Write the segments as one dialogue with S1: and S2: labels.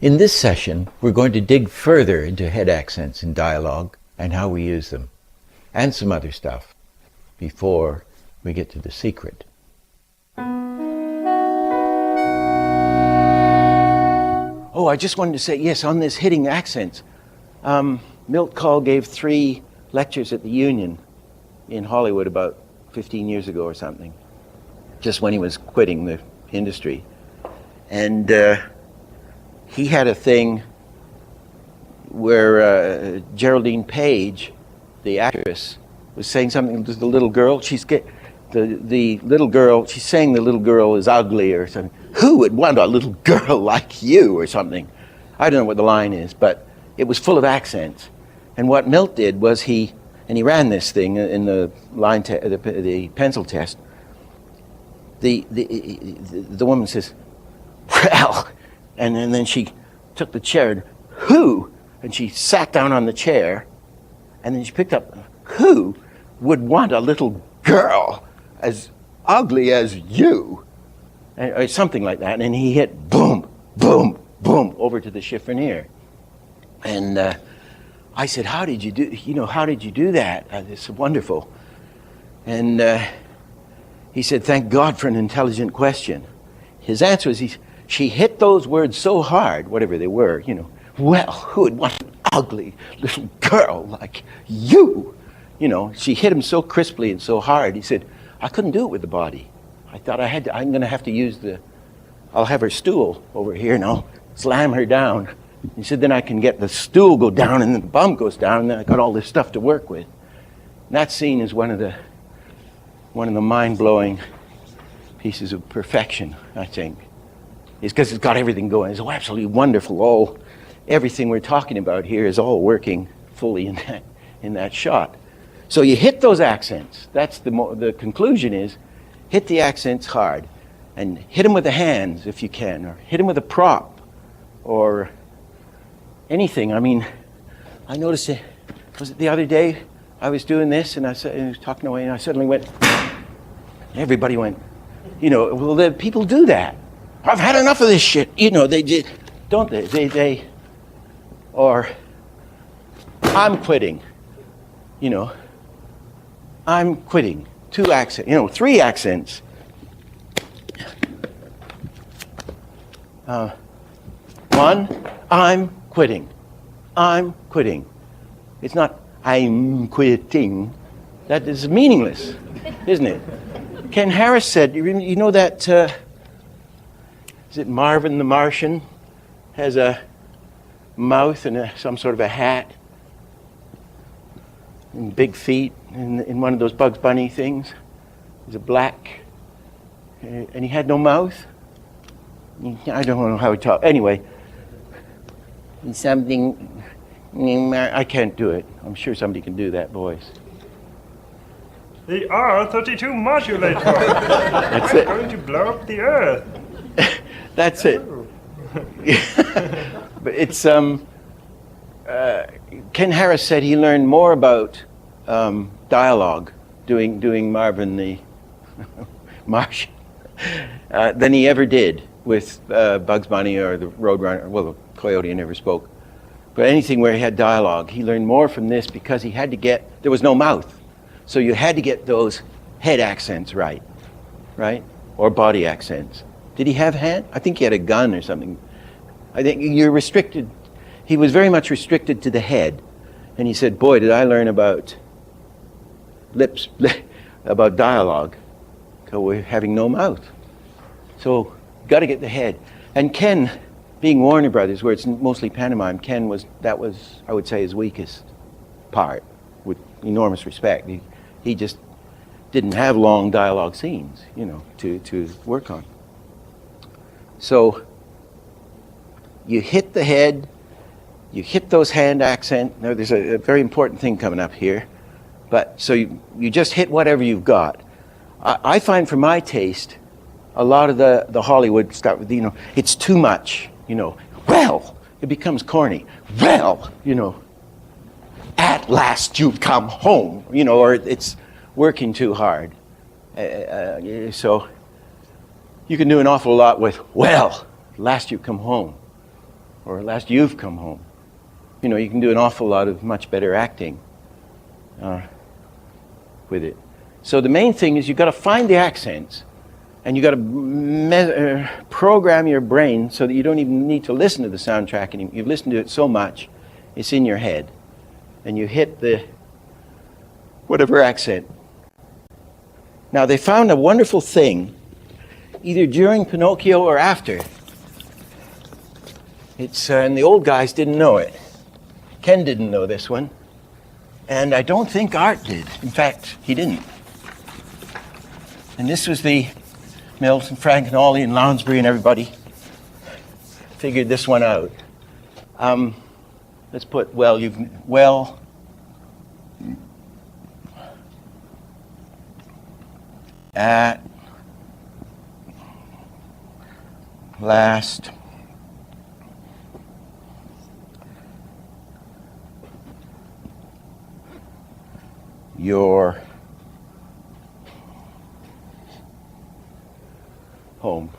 S1: In this session, we're going to dig further into head accents in dialogue and how we use them, and some other stuff, before we get to the secret. Oh, I just wanted to say, yes, on this hitting accents, Milt Kahl gave 3 lectures at the Union in Hollywood about 15 years ago or something, just when he was quitting the industry. And he had a thing where Geraldine Page, the actress, was saying something to the little girl. The little girl, she's saying the little girl is ugly or something. Who would want a little girl like you or something? I don't know what the line is, but it was full of accents. And what Milt did was he ran this thing in the the pencil test. The woman says, well, and then she took the chair and, who? And she sat down on the chair, and then she picked up, who would want a little girl as ugly as you? Or something like that. And he hit boom, boom, boom over to the chiffonier. And I said, how did you do that? It's wonderful. And he said, thank God for an intelligent question. His answer was, she hit those words so hard, whatever they were, well, who would want an ugly little girl like you? She hit him so crisply and so hard. He said, I couldn't do it with the body. I thought I'm going to have to use I'll have her stool over here and I'll slam her down. He said, then I can get the stool go down and then the bum goes down and then I got all this stuff to work with. And that scene is one of the mind-blowing pieces of perfection, I think. It's because it's got everything going. It's absolutely wonderful. Everything we're talking about here is all working fully in that shot. So you hit those accents. That's the conclusion is, hit the accents hard, and hit them with the hands if you can, or hit them with a prop, or anything. I mean, I noticed was it the other day I was doing this, and I was talking away, and I suddenly went. Everybody went. Well, the people do that. I've had enough of this shit. They did, don't they? They or I'm quitting. I'm quitting. 2 accents, 3 accents. One, I'm quitting. I'm quitting. It's not I'm quitting. That is meaningless, isn't it? Ken Harris said, you know that, is it Marvin the Martian? Has a mouth and some sort of a hat and big feet in one of those Bugs Bunny things. He's a black, and he had no mouth. I don't know how he talked. Anyway, something, I can't do it. I'm sure somebody can do that voice.
S2: The R32 modulator.
S1: That's it.
S2: Going to blow up the Earth.
S1: That's it. But it's Ken Harris said he learned more about dialogue doing Marvin the Martian than he ever did with Bugs Bunny or the Roadrunner. Well, the Coyote never spoke. But anything where he had dialogue, he learned more from this because he had to there was no mouth. So you had to get those head accents right? Or body accents. Did he have hand? I think he had a gun or something. I think you're restricted. He was very much restricted to the head. And he said, boy, did I learn about lips, about dialogue. So we're having no mouth. So got to get the head. And Ken, being Warner Brothers, where it's mostly pantomime, that was, I would say, his weakest part, with enormous respect. He just didn't have long dialogue scenes, to work on. So you hit the head, you hit those hand accent. Now there's a very important thing coming up here. But so you just hit whatever you've got. I find for my taste, a lot of the Hollywood stuff, it's too much, Well, it becomes corny. Well, at last you've come home, or it's working too hard. So you can do an awful lot with, well, at last you've come home. or last you've come home. You know, you can do an awful lot of much better acting with it. So the main thing is you've got to find the accents, and you've got to program your brain so that you don't even need to listen to the soundtrack anymore. You've listened to it so much, it's in your head. And you hit the whatever accent. Now they found a wonderful thing, either during Pinocchio or after. It's and the old guys didn't know it. Ken didn't know this one, and I don't think Art did. In fact, he didn't. And this was the Mills and Frank and Ollie and Lounsbury and everybody figured this one out. Let's put at last your home.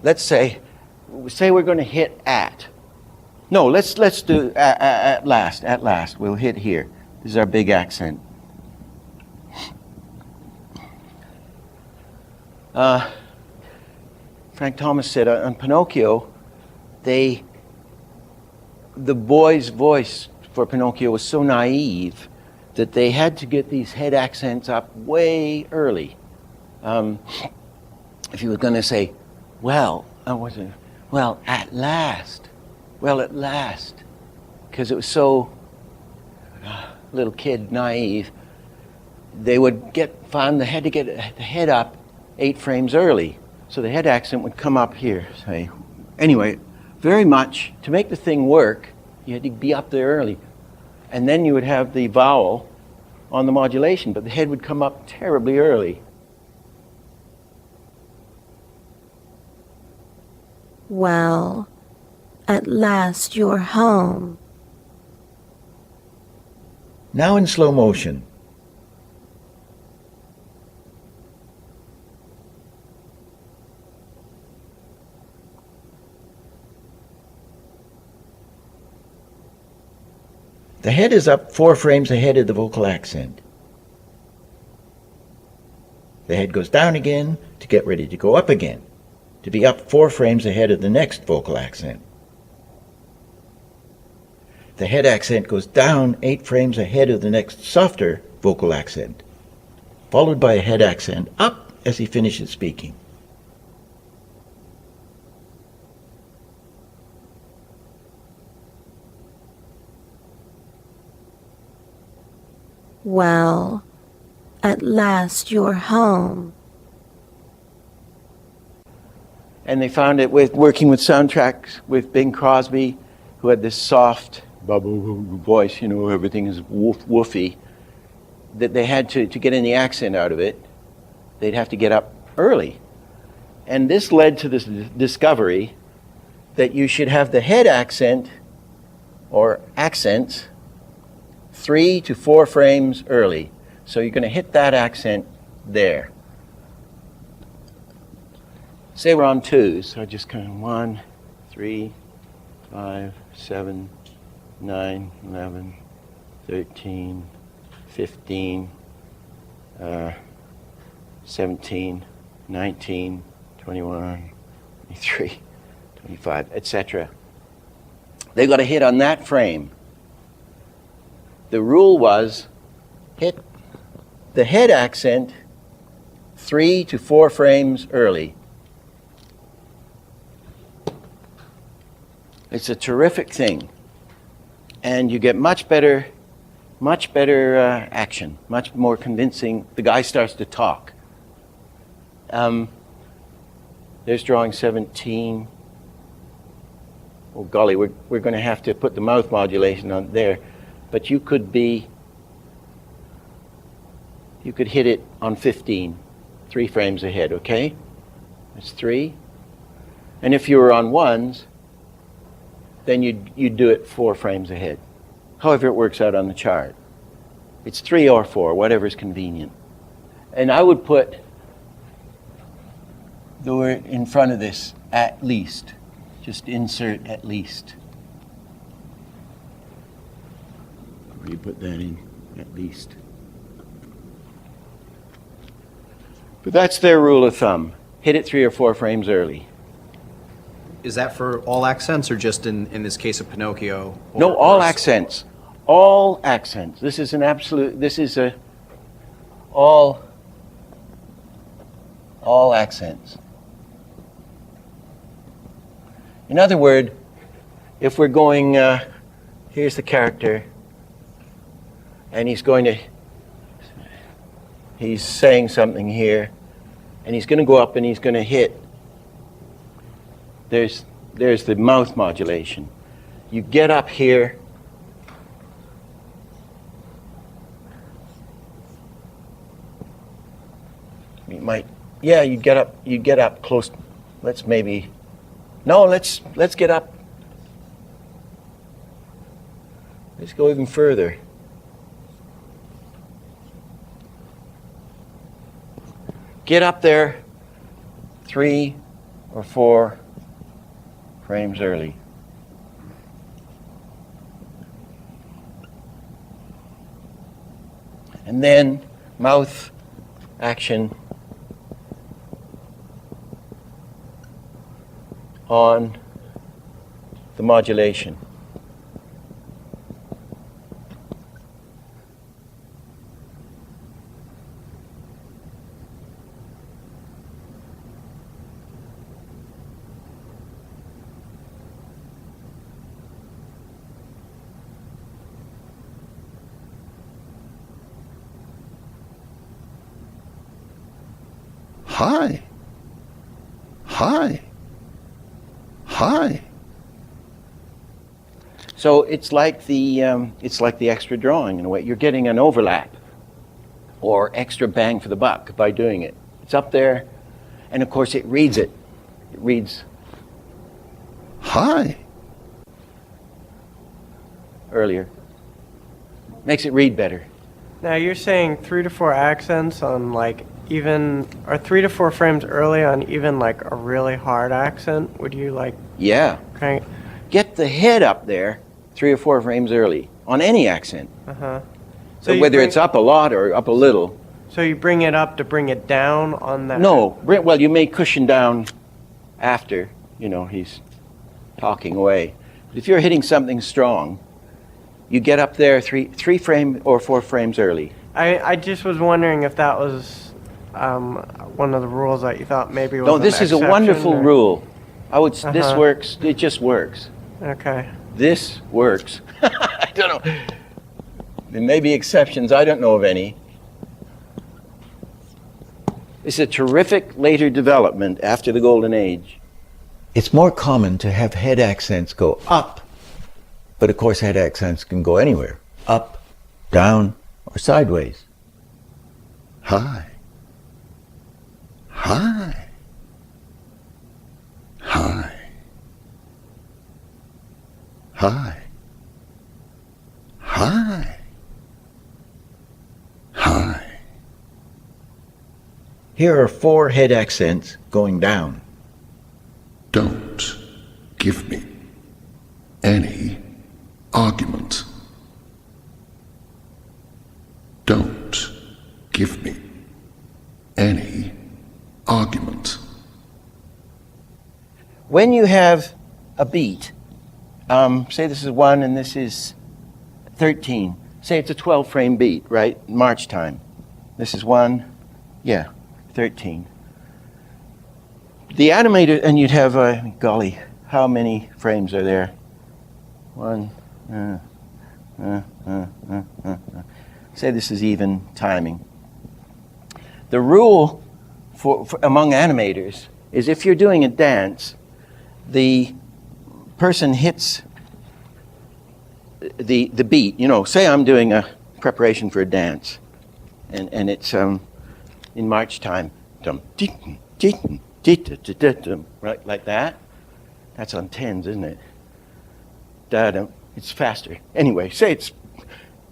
S1: Let's say we're going to hit at. No, let's do at last. At last, we'll hit here. This is our big accent. Frank Thomas said on Pinocchio, the boy's voice for Pinocchio was so naive that they had to get these head accents up way early. If you were going to say, at last, because it was so little kid naive, they would they had to get the head up 8 frames early. So the head accent would come up here, say. Anyway, very much, to make the thing work, you had to be up there early. And then you would have the vowel on the modulation, but the head would come up terribly early.
S3: Well, at last you're home.
S4: Now in slow motion. The head is up 4 frames ahead of the vocal accent. The head goes down again to get ready to go up again, to be up 4 frames ahead of the next vocal accent. The head accent goes down 8 frames ahead of the next softer vocal accent, followed by a head accent up as he finishes speaking.
S3: Well, at last you're home.
S1: And they found it with working with soundtracks with Bing Crosby, who had this soft voice, you know, everything is woofy, that they had to get any accent out of it, they'd have to get up early. And this led to this discovery that you should have the head accent or accents 3 to 4 frames early. So you're going to hit that accent there. Say we're on 2s, so just kind of 1, 3, 5, 7, 9, 11, 13, 15, 17, 19, 21, 23, 25, etc. They got to hit on that frame. The rule was hit the head accent 3 to 4 frames early. It's a terrific thing. And you get much better action, much more convincing. The guy starts to talk. There's drawing 17. Oh golly, we're going to have to put the mouth modulation on there. But you could hit it on 15, 3 frames ahead, okay? That's 3. And if you were on 1s, then you'd do it 4 frames ahead. However it works out on the chart. It's 3 or 4, whatever's convenient. And I would put the word in front of this, at least. Just insert at least. Where you put that in, at least. But that's their rule of thumb. Hit it 3 or 4 frames early.
S5: Is that for all accents or just in this case of Pinocchio?
S1: No, all accents. All accents. This is an absolute, this is a all accents. In other words, if we're going, here's the character, and he's saying something here, and he's going to go up and he's going to hit. There's the mouth modulation. You get up here. You might, yeah, you get up close. Let's get up. Let's go even further. Get up there 3 or 4 frames early. And then mouth action on the modulation.
S6: Hi. Hi. Hi.
S1: So it's like the extra drawing in a way. You're getting an overlap or extra bang for the buck by doing it. It's up there, and of course it reads it. It reads
S6: Hi.
S1: earlier. Makes it read better.
S7: Now you're saying 3 to 4 accents on like even, or 3 to 4 frames early on even like a really hard accent? Would you like
S1: Yeah.
S7: crank?
S1: Get the head up there 3 or 4 frames early on any accent. So
S7: you
S1: whether
S7: bring-
S1: it's up a lot or up a little.
S7: So you bring it up to bring it down on that?
S1: No, well, you may cushion down after, he's talking away. But if you're hitting something strong, you get up there 3 frame or 4 frames early.
S7: I just was wondering if that was one of the rules that you thought maybe was
S1: No,
S7: an
S1: this is a
S7: exception
S1: wonderful
S7: or-
S1: rule. This works. It just works.
S7: Okay.
S1: This works. I don't know. There may be exceptions. I don't know of any. It's a terrific later development after the Golden Age.
S4: It's more common to have head accents go up, but of course head accents can go anywhere. Up, down, or sideways.
S6: Hi. Hi. Hi. Hi. Hi. Hi.
S4: Here are 4 head accents going down.
S6: Don't give me any argument. Don't give me any argument.
S1: When you have a beat, say this is 1 and this is 13. Say it's a 12 frame beat, right? March time. This is 1, 13. The animator, and you'd have, golly, how many frames are there? 1, say this is even timing. The rule for among animators is if you're doing a dance, the person hits the beat. Say I'm doing a preparation for a dance, and it's in March time. Right, like that. That's on 10s, isn't it? It's faster. Anyway, say it's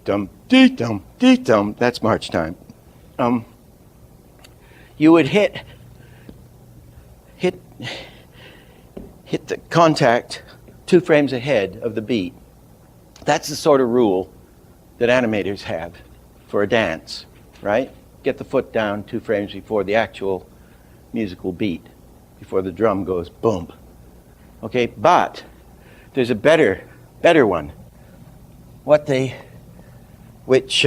S1: dum-dee-dum-dee-dum. That's March time. You would hit hit the contact 2 frames ahead of the beat. That's the sort of rule that animators have for a dance, right? Get the foot down 2 frames before the actual musical beat, before the drum goes boom. Okay, but there's a better one. Which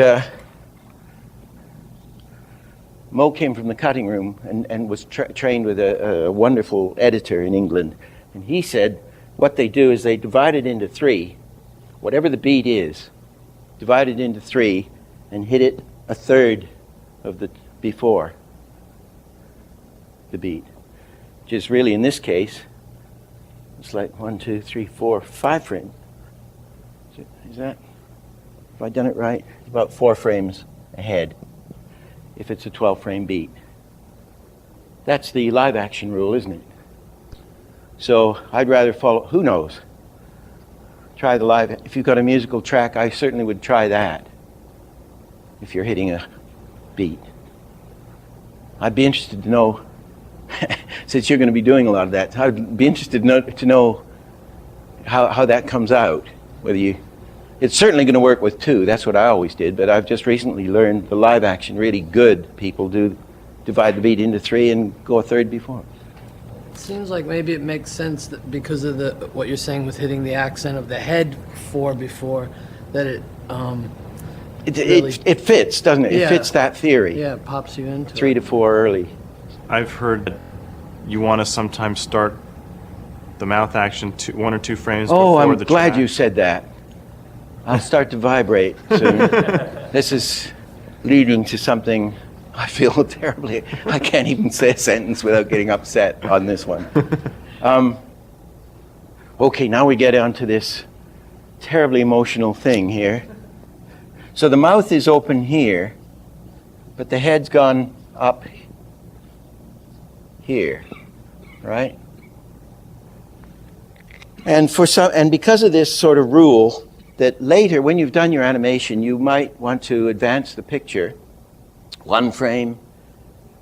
S1: Mo came from the cutting room and was trained with a wonderful editor in England. And he said what they do is they divide it into 3, whatever the beat is, divide it into 3 and hit it a third of the before the beat. Which is really, in this case, it's like 1, 2, 3, 4, 5 frames. Is that? Have I done it right? It's about 4 frames ahead if it's a 12-frame beat. That's the live action rule, isn't it? So I'd rather follow, who knows? Try the live, if you've got a musical track, I certainly would try that if you're hitting a beat. I'd be interested to know, since you're going to be doing a lot of that, I'd be interested to know how that comes out, whether you, it's certainly going to work with 2, that's what I always did, but I've just recently learned the live action really good people do divide the beat into 3 and go a third before.
S8: It seems like maybe it makes sense that because of what you're saying with hitting the accent of the head 4 before, that it really,
S1: it fits, doesn't it?
S8: Yeah.
S1: It fits that theory.
S8: yeah, it pops you into
S1: 3
S8: it.
S1: to 4 early.
S2: I've heard that you want to sometimes start the mouth action 1 or 2 frames
S1: Oh,
S2: before
S1: I'm
S2: the
S1: glad
S2: track.
S1: you said that. I'll start to vibrate soon. This is leading to something I feel terribly. I can't even say a sentence without getting upset on this one. Okay, now we get onto this terribly emotional thing here. So the mouth is open here, but the head's gone up here, right? And because of this sort of rule, that later, when you've done your animation, you might want to advance the picture 1 frame,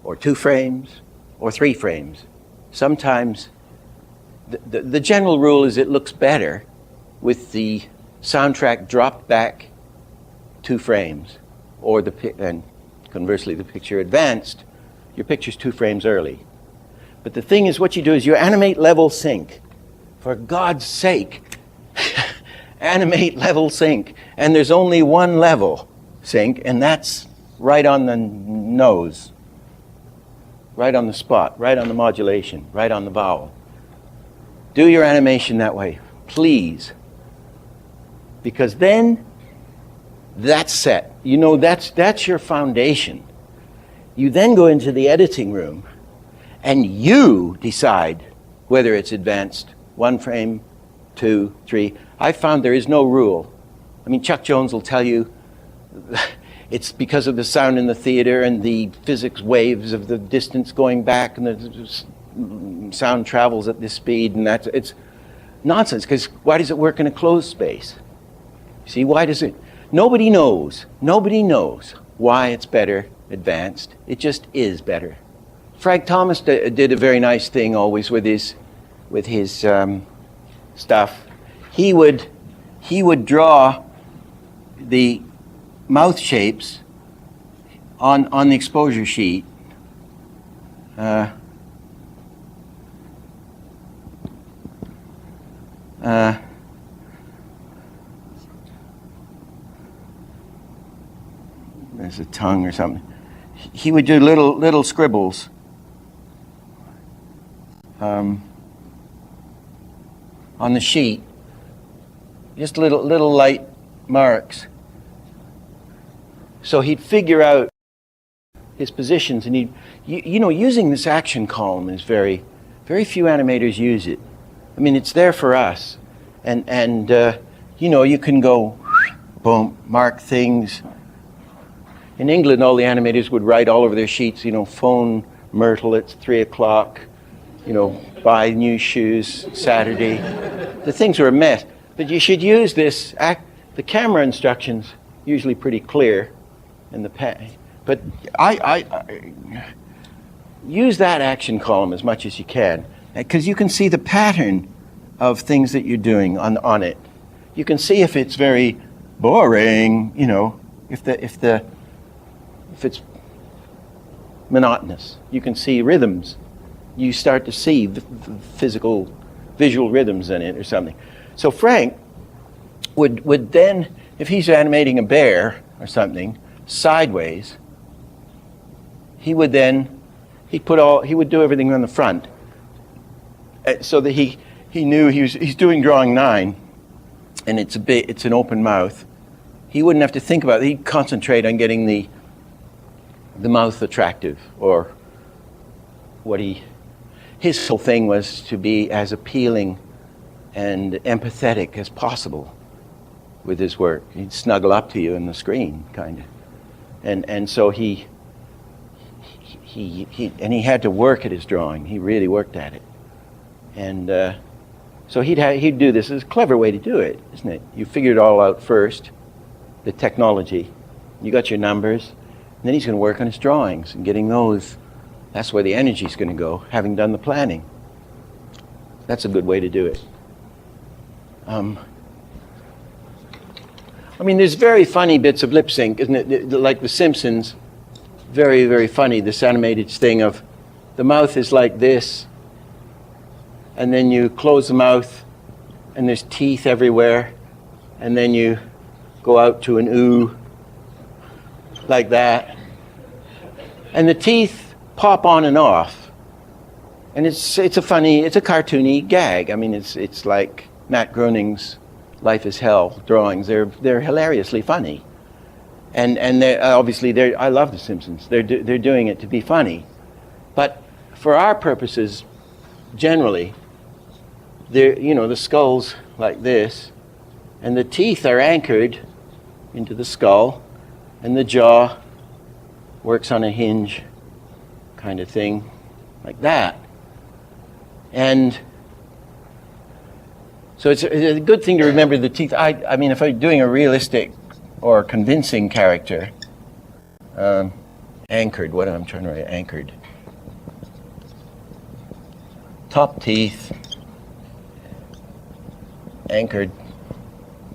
S1: or 2 frames, or 3 frames. Sometimes, the general rule is it looks better with the soundtrack dropped back 2 frames, or and conversely the picture advanced, your picture's 2 frames early. But the thing is, what you do is you animate level sync. For God's sake, animate level sync. And there's only 1 level sync, and that's right on the nose, right on the spot, right on the modulation, right on the vowel. Do your animation that way, please. Because then, that's set. You know, that's your foundation. You then go into the editing room, and you decide whether it's advanced 1 frame, 2, 3. I found there is no rule. I mean, Chuck Jones will tell you it's because of the sound in the theater and the physics waves of the distance going back and the sound travels at this speed, and it's nonsense, because why does it work in a closed space? See, why does it? Nobody knows why it's better advanced. It just is better. Frank Thomas did a very nice thing always with his stuff. He would draw the mouth shapes on the exposure sheet. There's a tongue or something. He would do little scribbles. On the sheet, just little light marks. So he'd figure out his positions, and using this action column is very few animators use it. I mean, it's there for us, and you can go, boom, mark things. In England, all the animators would write all over their sheets, phone Myrtle, it's 3 o'clock. Buy new shoes Saturday. The things were a mess. But you should use this. The camera instructions usually pretty clear, but use that action column as much as you can, because you can see the pattern of things that you're doing on it. You can see if it's very boring, you know, if it's monotonous. You can see rhythms. You start to see the physical, visual rhythms in it or something. So Frank would then, if he's animating a bear or something sideways, he would do everything on the front, so that he knew he's doing drawing 9, and it's an open mouth. He wouldn't have to think about it. He'd concentrate on getting the mouth attractive, or his whole thing was to be as appealing and empathetic as possible with his work. He'd snuggle up to you in the screen, kind of, and so he had to work at his drawing. He really worked at it, and so he'd do this. It's a clever way to do it, isn't it? You figure it all out first, the technology. You got your numbers, and then he's going to work on his drawings and getting those. That's where the energy's going to go, having done the planning. That's a good way to do it. I mean, there's very funny bits of lip sync, isn't it? Like The Simpsons, very, very funny, this animated thing of the mouth is like this, and then you close the mouth, and there's teeth everywhere, and then you go out to an ooh, like that. And the teeth pop on and off. And it's a cartoony gag. I mean, it's like Matt Groening's Life is Hell drawings. They're hilariously funny. And obviously I love The Simpsons. They're doing it to be funny. But for our purposes, generally, the skull's like this, and the teeth are anchored into the skull, and the jaw works on a hinge kind of thing, like that. And so it's a good thing to remember the teeth. I mean, if I'm doing a realistic or convincing character, anchored, what am I trying to write? Anchored. Top teeth, anchored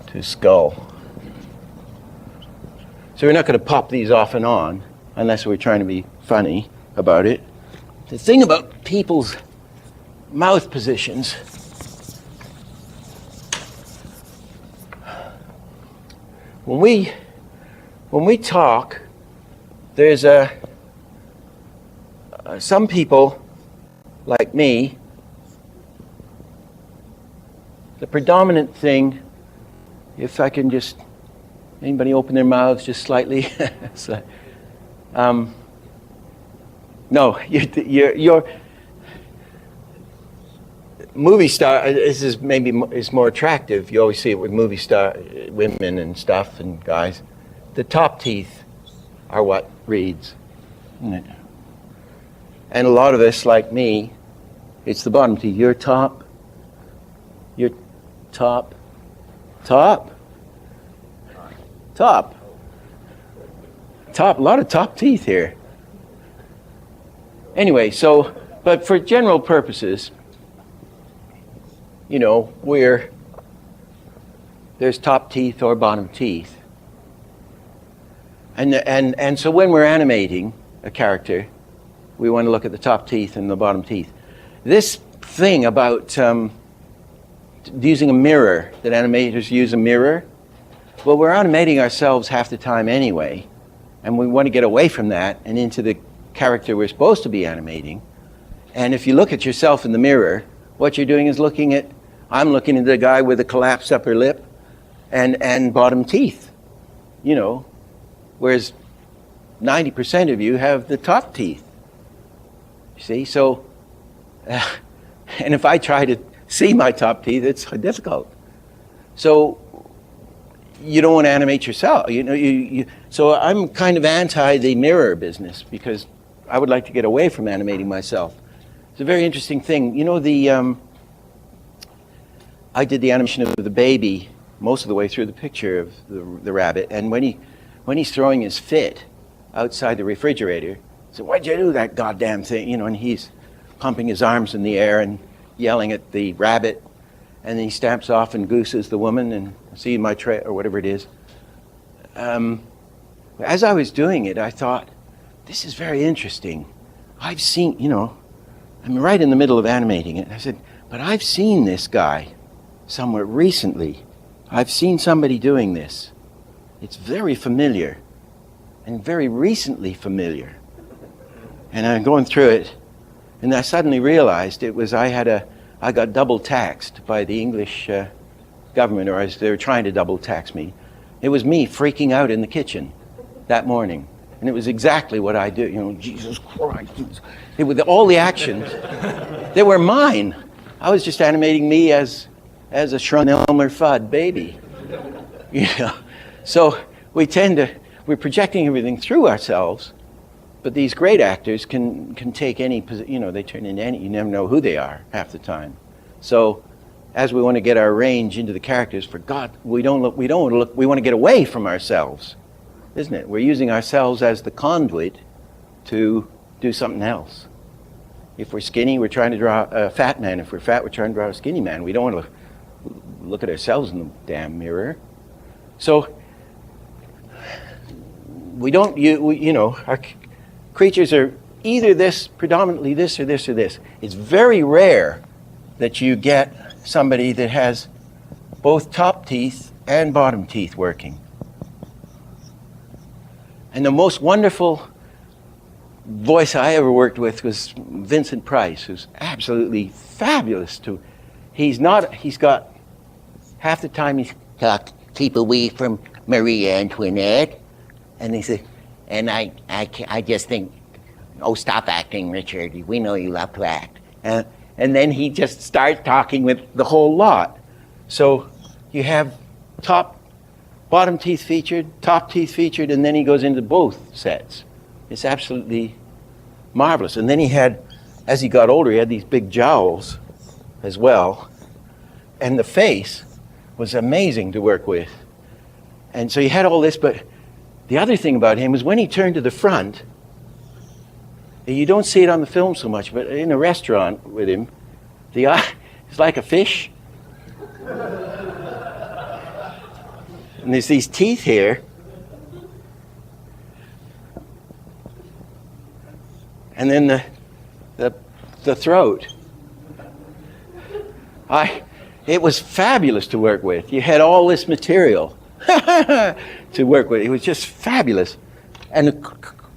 S1: to skull. So we're not going to pop these off and on unless we're trying to be funny about it. The thing about people's mouth positions, when we talk, there's some people like me, the predominant thing, if I can just, anybody open their mouths just slightly? No, you're movie star. This is it's more attractive. You always see it with movie star women and stuff and guys. The top teeth are what reads, isn't it? And a lot of us, like me, it's the bottom teeth. Your top. A lot of top teeth here. Anyway, but for general purposes, there's top teeth or bottom teeth. And so when we're animating a character, we want to look at the top teeth and the bottom teeth. This thing about using a mirror, that animators use a mirror, well, we're animating ourselves half the time anyway, and we want to get away from that and into the character we're supposed to be animating. And if you look at yourself in the mirror, what you're doing is I'm looking at the guy with a collapsed upper lip and bottom teeth, whereas 90% of you have the top teeth. You see, so, and if I try to see my top teeth, it's difficult. So you don't want to animate yourself. So I'm kind of anti the mirror business because I would like to get away from animating myself. It's a very interesting thing. I did the animation of the baby most of the way through the picture of the rabbit, and when he's throwing his fit outside the refrigerator, said, "Why'd you do that goddamn thing?" You know, and he's pumping his arms in the air and yelling at the rabbit. And then he stamps off and gooses the woman and see my tray, or whatever it is. As I was doing it, I thought, this is very interesting. I've seen, you know, I'm right in the middle of animating it. And I said, but I've seen this guy somewhere recently. I've seen somebody doing this. It's very familiar and very recently familiar. And I'm going through it, and I suddenly realized it was I got double taxed by the English government, or as they were trying to double tax me. It was me freaking out in the kitchen that morning. And it was exactly what I do. You know, Jesus Christ. It was all the actions. They were mine. I was just animating me as a shrunk Elmer Fudd baby. You know? So we're projecting everything through ourselves, but these great actors can take any, you know, they turn into any, you never know who they are half the time. So as we want to get our range into the characters, for God, we want to get away from ourselves, isn't it? We're using ourselves as the conduit to do something else. If we're skinny, we're trying to draw a fat man. If we're fat, we're trying to draw a skinny man. We don't want to look at ourselves in the damn mirror. So we don't, you know, our creatures are either this, predominantly this, or this, or this. It's very rare that you get somebody that has both top teeth and bottom teeth working. And the most wonderful voice I ever worked with was Vincent Price, who's absolutely fabulous. He's got, half the time he's talk, keep away from Marie Antoinette. And he said, and I just think, oh, stop acting, Richard. We know you love to act. And then he just starts talking with the whole lot. So you have bottom teeth featured, top teeth featured, and then he goes into both sets. It's absolutely marvelous. And then he had, as he got older, he had these big jowls as well. And the face was amazing to work with. And so he had all this, but the other thing about him was when he turned to the front, you don't see it on the film so much, but in a restaurant with him, the eye is like a fish. And there's these teeth here. And then the throat. It was fabulous to work with. You had all this material to work with. It was just fabulous. And of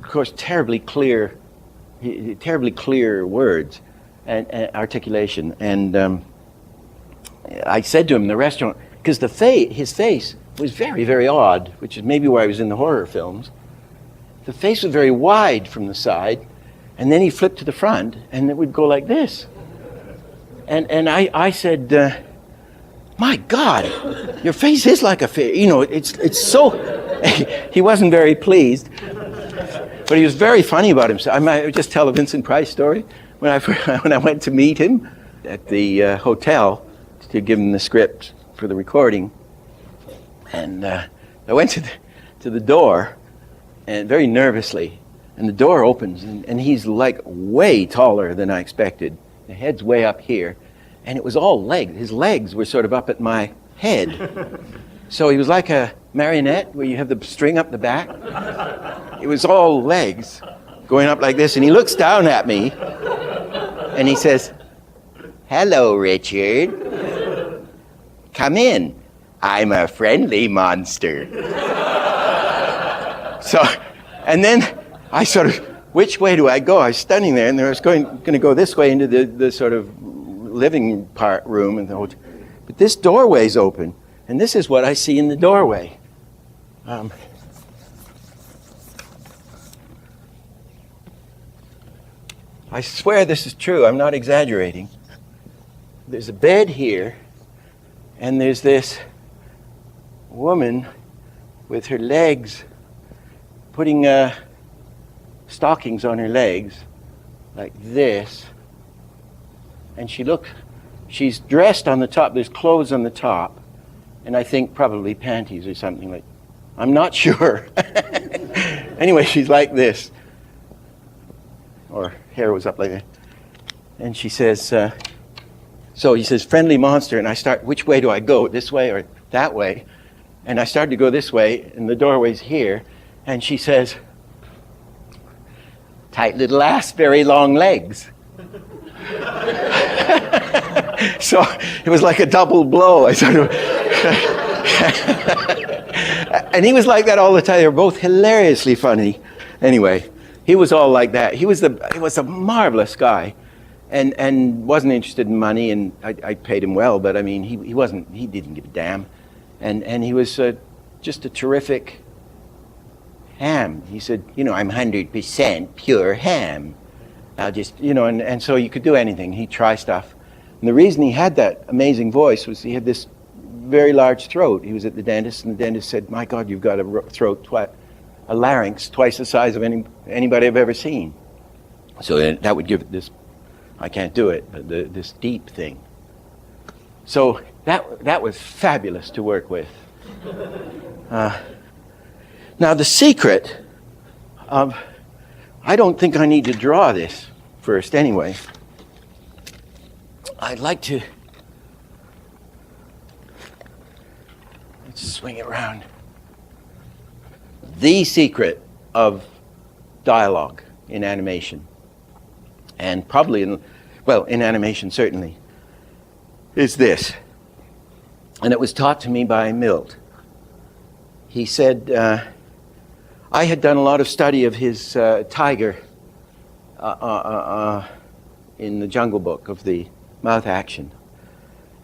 S1: course, terribly clear words and articulation. And I said to him in the restaurant, because his face was very, very odd, which is maybe why I was in the horror films. The face was very wide from the side, and then he flipped to the front, and it would go like this. And I said, my God, your face is like a fish. You know, it's so... He wasn't very pleased, but he was very funny about himself. I might just tell a Vincent Price story. When I went to meet him at the hotel to give him the script for the recording, and I went to the door, and very nervously, and the door opens, and he's like way taller than I expected. The head's way up here, and it was all legs. His legs were sort of up at my head. So he was like a marionette where you have the string up the back. It was all legs going up like this, and he looks down at me, and he says, "Hello, Richard. Come in. I'm a friendly monster." So, and then I sort of, which way do I go? I was standing there, and I was going to go this way into the sort of living room, and but this doorway's open, and this is what I see in the doorway. I swear this is true. I'm not exaggerating. There's a bed here, and there's this woman with her legs, putting stockings on her legs like this, and she's dressed on the top. There's clothes on the top, and I think probably panties or something like. I'm not sure. Anyway, she's like this. or hair was up like that. And she says, so he says, friendly monster, and I start, which way do I go, this way or that way? And I started to go this way, and the doorway's here, and she says, tight little ass, very long legs. So it was like a double blow. I sort of and he was like that all the time. They were both hilariously funny. Anyway, he was all like that. He was a marvelous guy, and wasn't interested in money. And I paid him well, but I mean, he didn't give a damn, and he was just a terrific ham. He said, I'm 100% pure ham. I'll just, and so you could do anything. He'd try stuff. And the reason he had that amazing voice was he had this very large throat. He was at the dentist, and the dentist said, my God, you've got a throat, a larynx twice the size of anybody I've ever seen. So that would give it this, I can't do it, but this deep thing. So that was fabulous to work with. Now the secret of, I don't think I need to draw this first anyway. I'd like to, let's swing it around. The secret of dialogue in animation, and probably in animation certainly, is this. And it was taught to me by Milt. He said, I had done a lot of study of his tiger in the Jungle Book of the mouth action.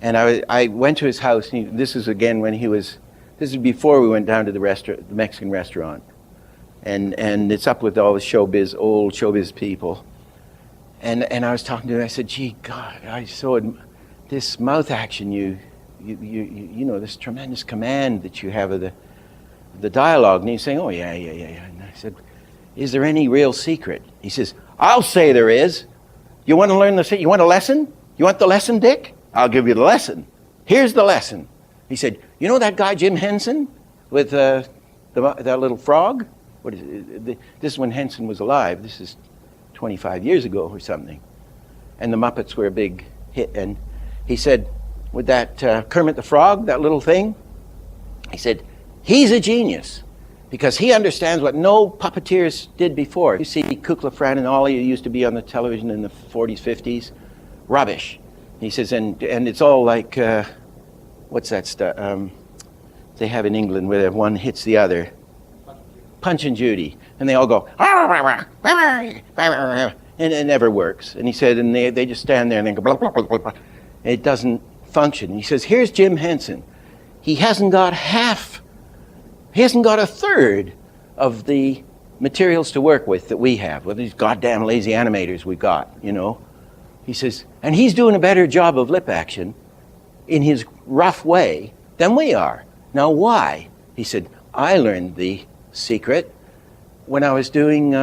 S1: And I went to his house, and this is again when this is before we went down to the Mexican restaurant. And it's up with all the old showbiz people. And I was talking to him, I said, gee, God, I saw this mouth action, you know, this tremendous command that you have of the dialogue. And he's saying, oh, yeah. And I said, is there any real secret? He says, I'll say there is. You want to learn you want a lesson? You want the lesson, Dick? I'll give you the lesson. Here's the lesson. He said, you know that guy Jim Henson with that little frog? What is it? This is when Henson was alive. This is 25 years ago or something. And the Muppets were a big hit. And he said, with that Kermit the Frog, that little thing, he said, he's a genius because he understands what no puppeteers did before. You see Kukla, Fran, and Ollie used to be on the television in the 40s, 50s. Rubbish. He says, and it's all like, what's that stuff they have in England where one hits the other? Punch and Judy. And they all go, and it never works. And he said, and they just stand there and they go, blah, blah, blah, blah, blah. It doesn't function. And he says, here's Jim Henson. He hasn't got a third of the materials to work with that we have, with these goddamn lazy animators we've got, you know. He says, and he's doing a better job of lip action in his rough way than we are. Now why? He said, I learned the secret when I was doing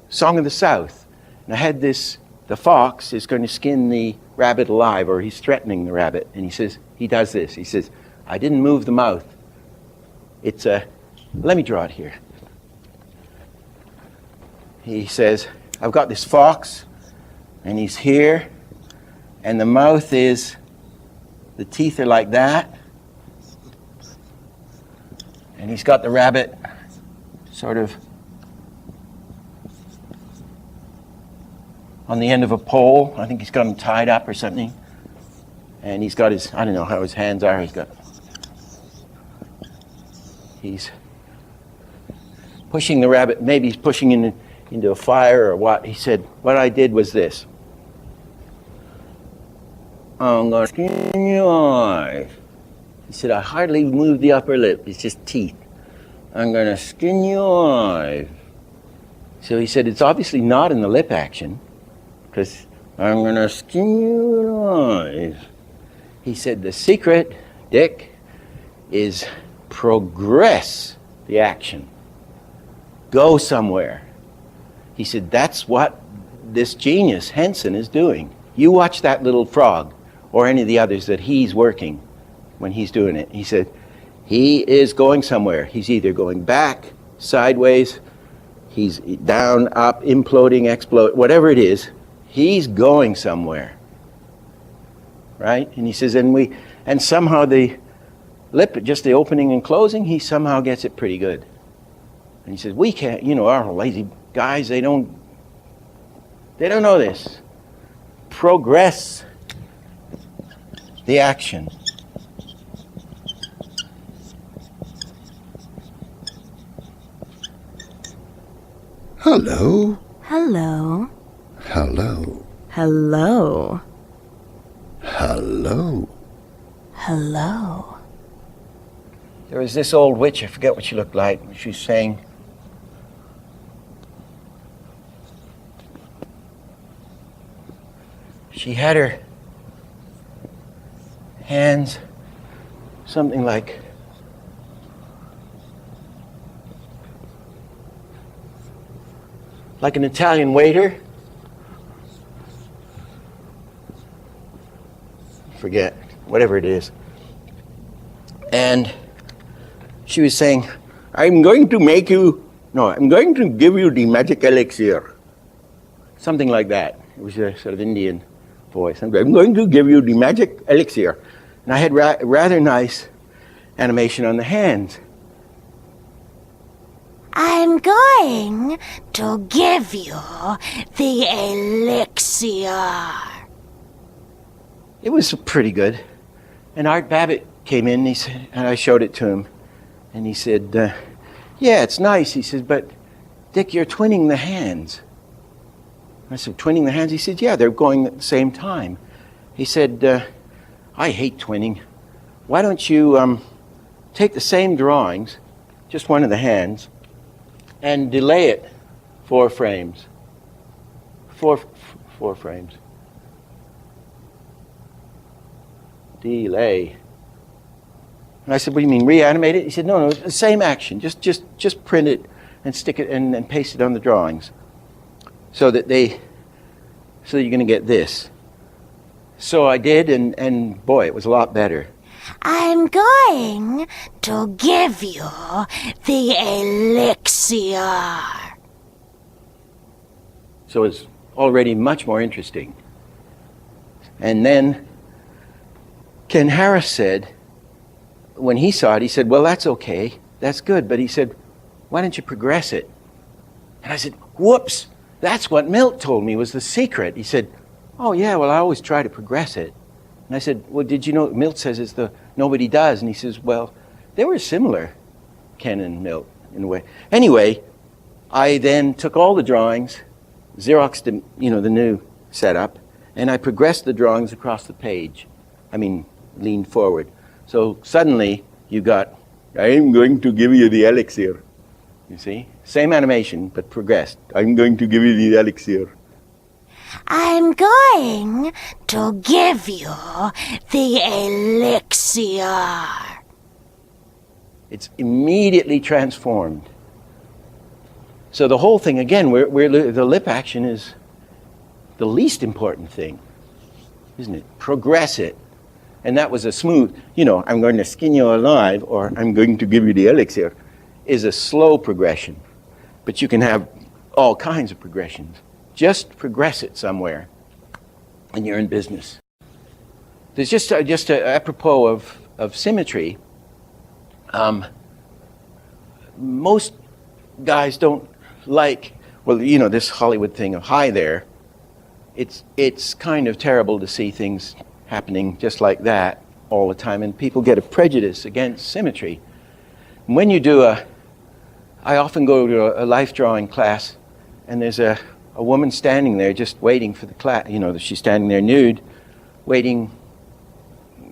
S1: Song of the South. And I had the fox is going to skin the rabbit alive, or he's threatening the rabbit. And he says, he does this. He says, I didn't move the mouth. It's let me draw it here. He says, I've got this fox, and he's here, and the mouth is, the teeth are like that, and he's got the rabbit sort of on the end of a pole. I think he's got him tied up or something, and he's got his, I don't know how his hands are, he's pushing the rabbit, maybe he's pushing into a fire or what. He said, what I did was this. I'm going to skin you alive. He said, I hardly moved the upper lip. It's just teeth. I'm going to skin you alive. So he said, it's obviously not in the lip action, because I'm going to skin you alive. He said, the secret, Dick, is progress the action. Go somewhere. He said, that's what this genius Henson is doing. You watch that little frog, or any of the others that he's working when he's doing it. He said, he is going somewhere. He's either going back, sideways, He's down, up, imploding, explode, whatever it is, he's going somewhere. Right? And he says, and somehow the lip, just the opening and closing, he somehow gets it pretty good. And he says, we can't, our lazy guys, they don't know this. Progress the action.
S6: Hello.
S3: Hello.
S6: Hello.
S3: Hello.
S6: Hello.
S3: Hello.
S1: There was this old witch, I forget what she looked like, she was saying, she had her hands something like an Italian waiter. Forget, whatever it is. And she was saying, I'm going to give you the magic elixir. Something like that. It was a sort of Indian voice. I'm going to give you the magic elixir. And I had rather nice animation on the hands.
S3: I'm going to give you the elixir.
S1: It was pretty good. And Art Babbitt came in, and I showed it to him. And he said, yeah, it's nice. He says, but Dick, you're twinning the hands. I said, twinning the hands? He said, yeah, they're going at the same time. He said, I hate twinning. Why don't you take the same drawings, just one of the hands, and delay it 4 frames. Four frames. Delay. And I said, what do you mean, reanimate it? He said, no, it's the same action. Just print it and stick it and paste it on the drawings. So that you're going to get this. So I did, and boy, it was a lot better.
S3: I'm going to give you the elixir.
S1: So it's already much more interesting. And then Ken Harris said, when he saw it, he said, well, that's okay, that's good, but he said, why don't you progress it? And I said, whoops, that's what Milt told me was the secret. He said, oh yeah, well, I always try to progress it. And I said, well, did you know, Milt says it's nobody does. And he says, well, they were similar, Ken and Milt, in a way. Anyway, I then took all the drawings, Xeroxed the new setup, and I progressed the drawings across the page. Leaned forward. So suddenly you got, I'm going to give you the elixir. You see? Same animation, but progressed. I'm going to give you the elixir.
S3: I'm going to give you the elixir.
S1: It's immediately transformed. So the whole thing, again, the lip action is the least important thing, isn't it? Progress it. And that was a smooth, I'm going to skin you alive, or I'm going to give you the elixir, is a slow progression. But you can have all kinds of progressions. Just progress it somewhere, and you're in business. There's just apropos of symmetry. Most guys don't like, this Hollywood thing of hi there. It's kind of terrible to see things happening just like that all the time, and people get a prejudice against symmetry. When you do I often go to a life drawing class, and there's a woman standing there just waiting for the class. She's standing there nude, waiting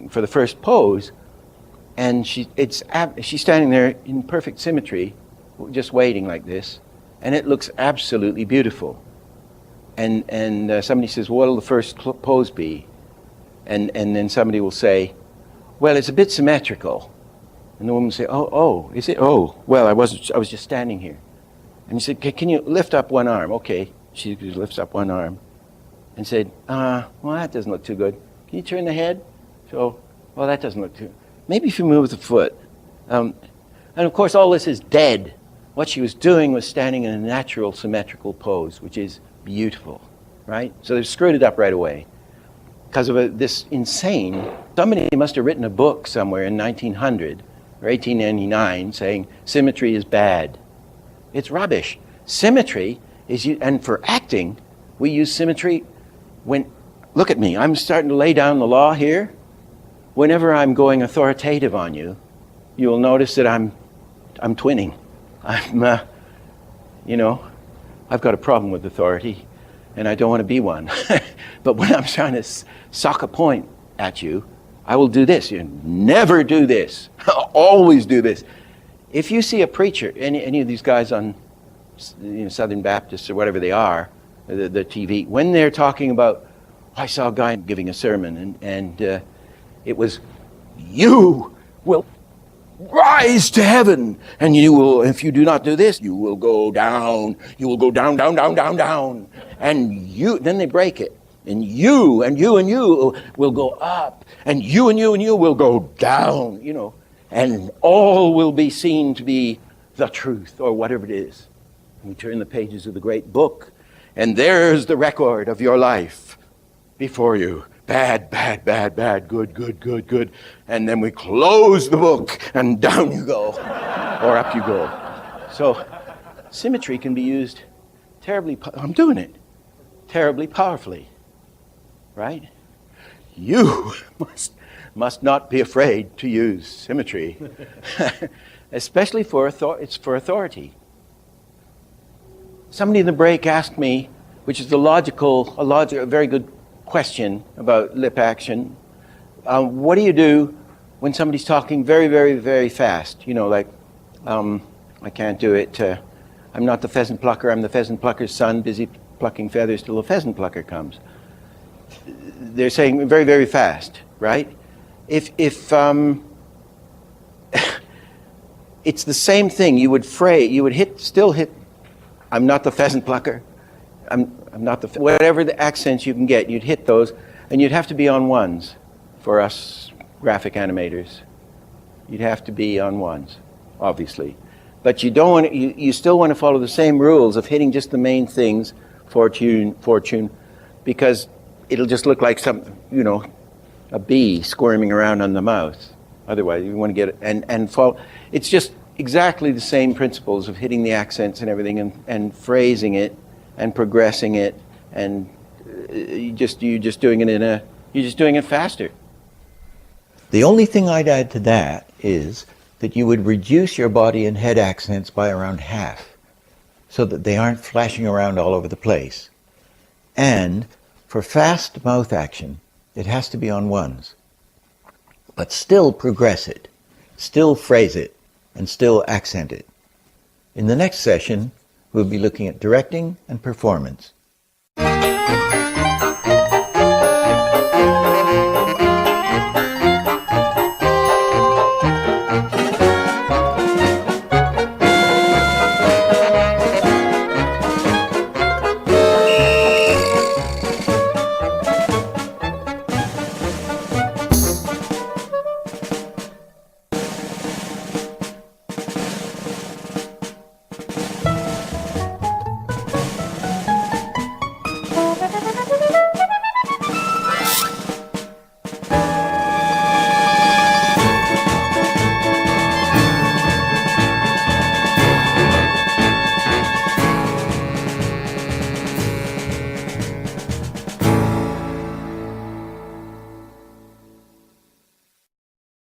S1: for the first pose, and she's standing there in perfect symmetry, just waiting like this, and it looks absolutely beautiful. And somebody says, well, what'll the first pose be? And then somebody will say, well, it's a bit symmetrical. And the woman will say, oh, is it? Oh, well, I was just standing here. And he said, can you lift up one arm? Okay. She lifts up one arm and said, well, that doesn't look too good. Can you turn the head? So, well, that doesn't look too. Maybe if you move the foot. And of course, all this is dead. What she was doing was standing in a natural symmetrical pose, which is beautiful, right? So they screwed it up right away. Because of this insane, somebody must have written a book somewhere in 1900 or 1899 saying symmetry is bad. It's rubbish. Symmetry is, and for acting, we use symmetry when, look at me, I'm starting to lay down the law here. Whenever I'm going authoritative on you, you'll notice that I'm twinning. I've got a problem with authority, and I don't want to be one. But when I'm trying to sock a point at you, I will do this. You never do this. Always do this. If you see a preacher, any of these guys on Southern Baptists or whatever they are, the TV, when they're talking about, I saw a guy giving a sermon, and it was, you will rise to heaven, and you will, if you do not do this, you will go down, down, down, down, down. And you, then they break it. And you will go up, and you will go down, and all will be seen to be the truth, or whatever it is. We turn the pages of the great book, and there's the record of your life before you. Bad, bad, bad, bad, good, good, good, good. And then we close the book, and down you go, or up you go. So symmetry can be used terribly powerfully, right? You must not be afraid to use symmetry, especially for authority. Somebody in the break asked me, which is a very good question about lip action. What do you do when somebody's talking very, very, very fast? I can't do it. I'm not the pheasant plucker. I'm the pheasant plucker's son, busy plucking feathers till the pheasant plucker comes. They're saying very, very fast, right? If it's the same thing, you would still hit. I'm not the pheasant plucker. I'm not whatever the accents you can get, you'd hit those, and you'd have to be on ones for us graphic animators. You'd have to be on ones, obviously. But you still want to follow the same rules of hitting just the main things, fortune, because it'll just look like a bee squirming around on the mouth. Otherwise, you want to get it and follow. It's just exactly the same principles of hitting the accents and everything, and phrasing it and progressing it, and you're just doing it faster.
S4: The only thing I'd add to that is that you would reduce your body and head accents by around half, so that they aren't flashing around all over the place. And for fast mouth action, it has to be on ones. But still progress it, still phrase it, and still accent it. In the next session, we'll be looking at directing and performance.